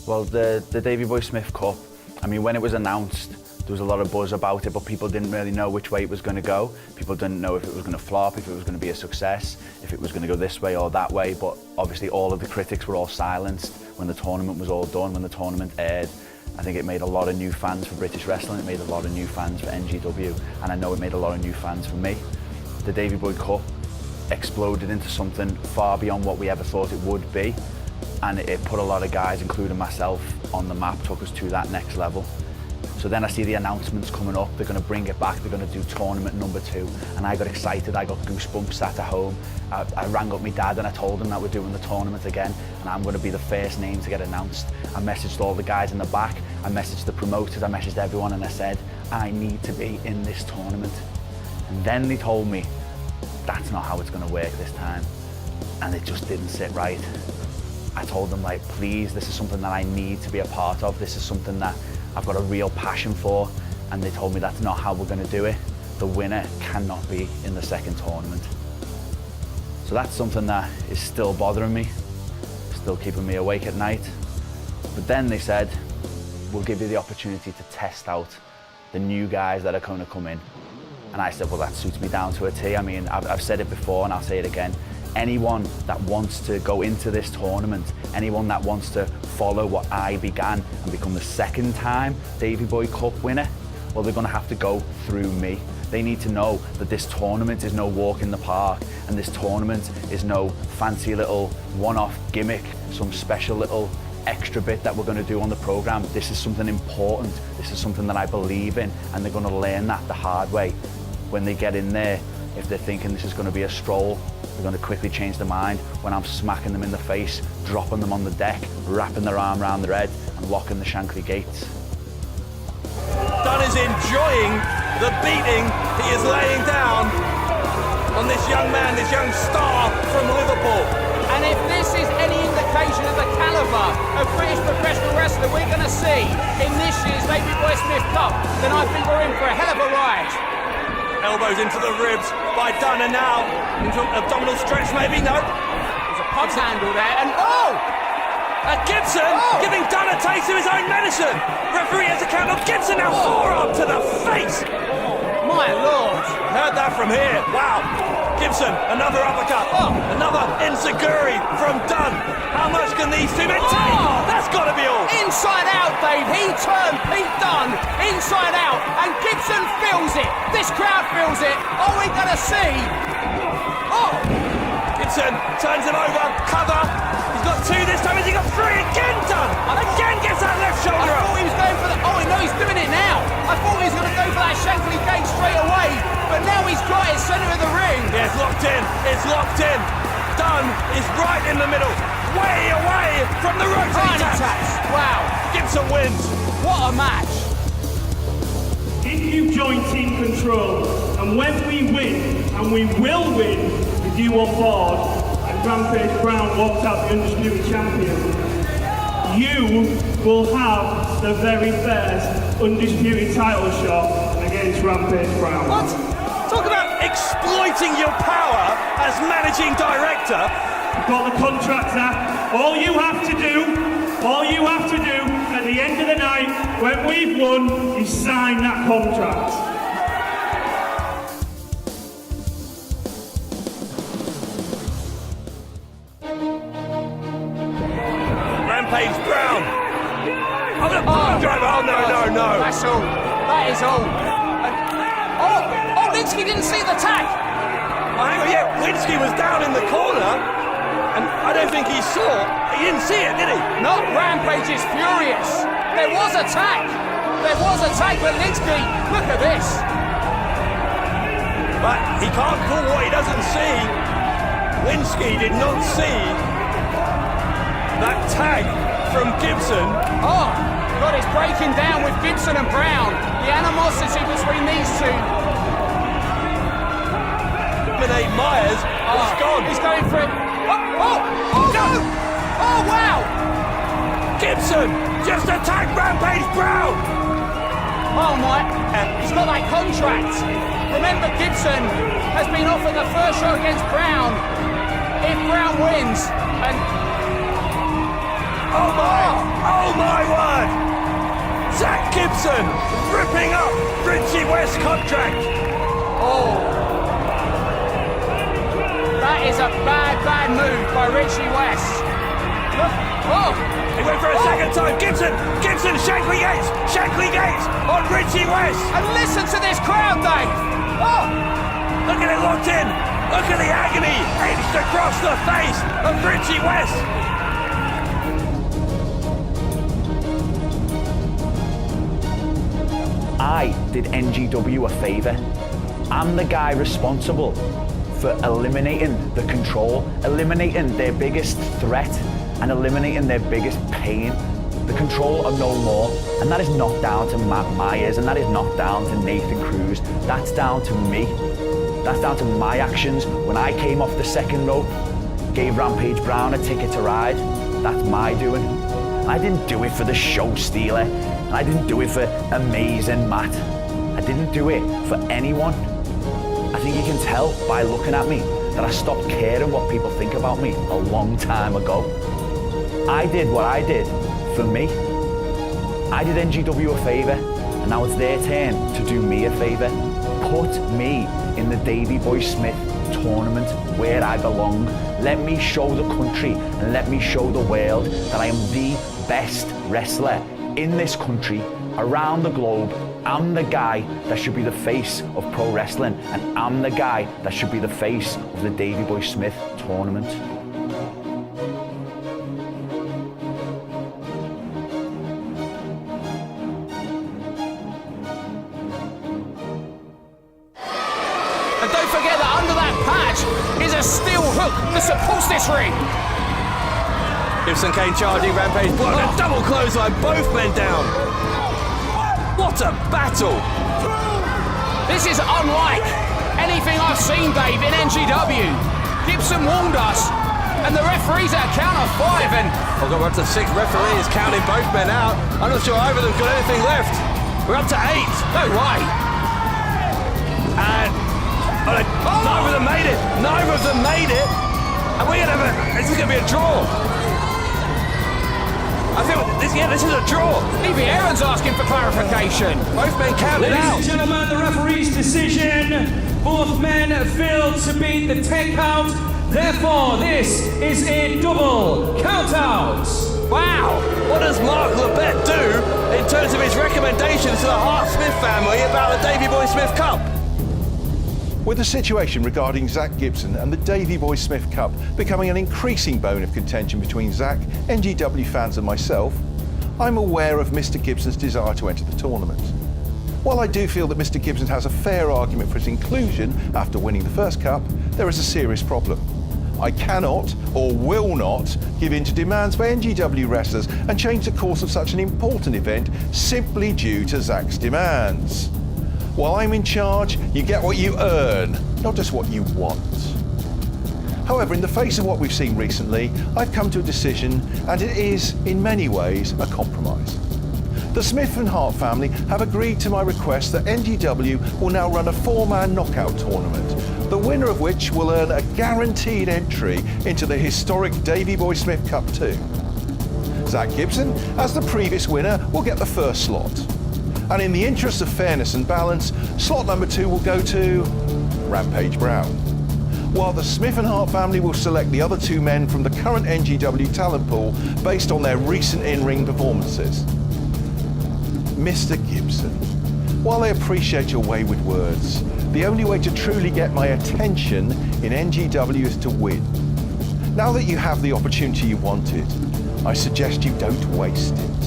Well, the Davey Boy Smith Cup, I mean, when it was announced, there was a lot of buzz about it, but people didn't really know which way it was going to go. People didn't know if it was going to flop, if it was going to be a success, if it was going to go this way or that way, but obviously all of the critics were all silenced when the tournament was all done, when the tournament aired. I think it made a lot of new fans for British wrestling, it made a lot of new fans for NGW, and I know it made a lot of new fans for me. The Davey Boy Cup exploded into something far beyond what we ever thought it would be, and it put a lot of guys, including myself, on the map, took us to that next level. So then I see the announcements coming up, they're going to bring it back, they're going to do tournament number 2, and I got excited, I got goosebumps, sat at home. I rang up my dad and I told him that we're doing the tournament again, and I'm going to be the first name to get announced. I messaged all the guys in the back, I messaged the promoters, I messaged everyone, and I said, I need to be in this tournament. And then they told me, that's not how it's going to work this time. And it just didn't sit right. I told them, like, please, this is something that I need to be a part of. This is something that I've got a real passion for. And they told me that's not how we're going to do it. The winner cannot be in the second tournament. So that's something that is still bothering me, still keeping me awake at night. But then they said, we'll give you the opportunity to test out the new guys that are going to come in. And I said, well, that suits me down to a T. I mean, I've said it before and I'll say it again. Anyone that wants to go into this tournament, anyone that wants to follow what I began and become the second time Davey Boy Cup winner, well, they're going to have to go through me. They need to know that this tournament is no walk in the park, and this tournament is no fancy little one-off gimmick, some special little extra bit that we're going to do on the programme. This is something important. This is something that I believe in, and they're going to learn that the hard way. When they get in there, if they're thinking this is going to be a stroll, they're going to quickly change their mind when I'm smacking them in the face, dropping them on the deck, wrapping their arm around their head and locking the Shankly gates. Dunn is enjoying the beating he is laying down on this young man, this young star from Liverpool. And if this is any indication of the calibre of British professional wrestler we're going to see in this year's Davey Boy Smith Cup, then I think we're in for a hell of a ride. Elbows into the ribs by Dunn, and now into abdominal stretch maybe, no. There's a pub's handle there, and oh! Gibson giving Dunn a taste of his own medicine. Referee has a count of Gibson now, forearm to the face. My Lord. Heard that from here, wow. Gibson, another uppercut, another enziguri from Dunn. How much can these two men take? That's got to be all. Inside out, Dave. He turned Pete Dunn inside out, and Gibson feels it. This crowd feels it. Are we going to see? Oh! Gibson turns him over, cover. He's got 2 this time, has he got 3 again, Dunn? Again gets that left shoulder I up. thought he was going for the... Oh, no, he's doing it now. I thought he was going to go for that Shankly gate straight away, but now he's got it centre of the ring. Yeah, it's locked in. It's locked in. Dunn is right in the middle, way away from the rotating taps. Wow. Gibson wins. What a match. If you join Team Control, and when we win, and we will win with you on board, and Rampage Brown walks out the Undisputed Champion, you will have the very first Undisputed title shot against Rampage Brown. What? Talk about exploiting your power as managing director. You've got the contract, Zach. All you have to do at the end of the night, when we've won, is sign that contract. Rampage Brown. Oh, the pile driver. Oh, no. That's all. That is all. Linsky didn't see the tag. Linsky was down in the corner, and I don't think he saw. He didn't see it, did he? No, Rampage is furious. There was a tag. But Linsky, look at this. But he can't call what he doesn't see. Linsky did not see that tag from Gibson. Oh, God, it's breaking down with Gibson and Brown. The animosity between these two. Myers is gone. He's going for it. Oh, no! Oh, wow! Gibson just attacked Rampage Brown. Oh, my. He's got that contract. Remember, Gibson has been offered the first shot against Brown. If Brown wins, and... Oh, my! Oh, Oh my word! Zack Gibson ripping up Richie West's contract. Oh. That is a bad move by Richie West. Look. Oh. He went for a second time. Gibson, Shankly Gates on Richie West. And listen to this crowd, Dave. Oh. Look at it locked in. Look at the agony etched across the face of Richie West. I did NGW a favour. I'm the guy responsible for eliminating the control, eliminating their biggest threat, and eliminating their biggest pain. The control of no more. And that is not down to Matt Myers, and that is not down to Nathan Cruz. That's down to me. That's down to my actions when I came off the second rope, gave Rampage Brown a ticket to ride. That's my doing. I didn't do it for the show stealer, and I didn't do it for Amazing Matt. I didn't do it for anyone. I think you can tell by looking at me that I stopped caring what people think about me a long time ago. I did what I did for me. I did NGW a favour, and now it's their turn to do me a favour. Put me in the Davey Boy Smith tournament where I belong. Let me show the country and let me show the world that I am the best wrestler in this country, around the globe. I'm the guy that should be the face of pro wrestling, and I'm the guy that should be the face of the Davey Boy Smith tournament. And don't forget that under that patch is a steel hook that supports this ring. Gibson came charging, Rampage blocked, a double clothesline, both men down. What a battle! This is unlike anything I've seen, Dave, in NGW. Gibson warned us, and the referee's at a count of 5, and I've got up to 6 referees counting both men out. I'm not sure either of them got anything left. We're up to 8. no way. And neither of them made it. Neither of them made it. And we're gonna have this is gonna be a draw. I think this is a draw. Evie Aaron's asking for clarification. Both men counted Ladies out. and gentlemen, the referee's decision. Both men failed to beat the 10 count. Therefore, this is a double count out. Wow. What does Mark Lebet do in terms of his recommendations to the Hart-Smith family about the Davey Boy Smith Cup? With the situation regarding Zack Gibson and the Davey Boy Smith Cup becoming an increasing bone of contention between Zack, NGW fans and myself, I'm aware of Mr. Gibson's desire to enter the tournament. While I do feel that Mr. Gibson has a fair argument for his inclusion after winning the first cup, there is a serious problem. I cannot or will not give in to demands by NGW wrestlers and change the course of such an important event simply due to Zack's demands. While I'm in charge, you get what you earn, not just what you want. However, in the face of what we've seen recently, I've come to a decision, and it is, in many ways, a compromise. The Smith and Hart family have agreed to my request that NGW will now run a 4-man knockout tournament, the winner of which will earn a guaranteed entry into the historic Davey Boy Smith Cup 2. Zack Gibson, as the previous winner, will get the first slot. And in the interest of fairness and balance, slot number 2 will go to Rampage Brown, while the Smith and Hart family will select the other 2 men from the current NGW talent pool based on their recent in-ring performances. Mr. Gibson, while I appreciate your wayward words, the only way to truly get my attention in NGW is to win. Now that you have the opportunity you wanted, I suggest you don't waste it.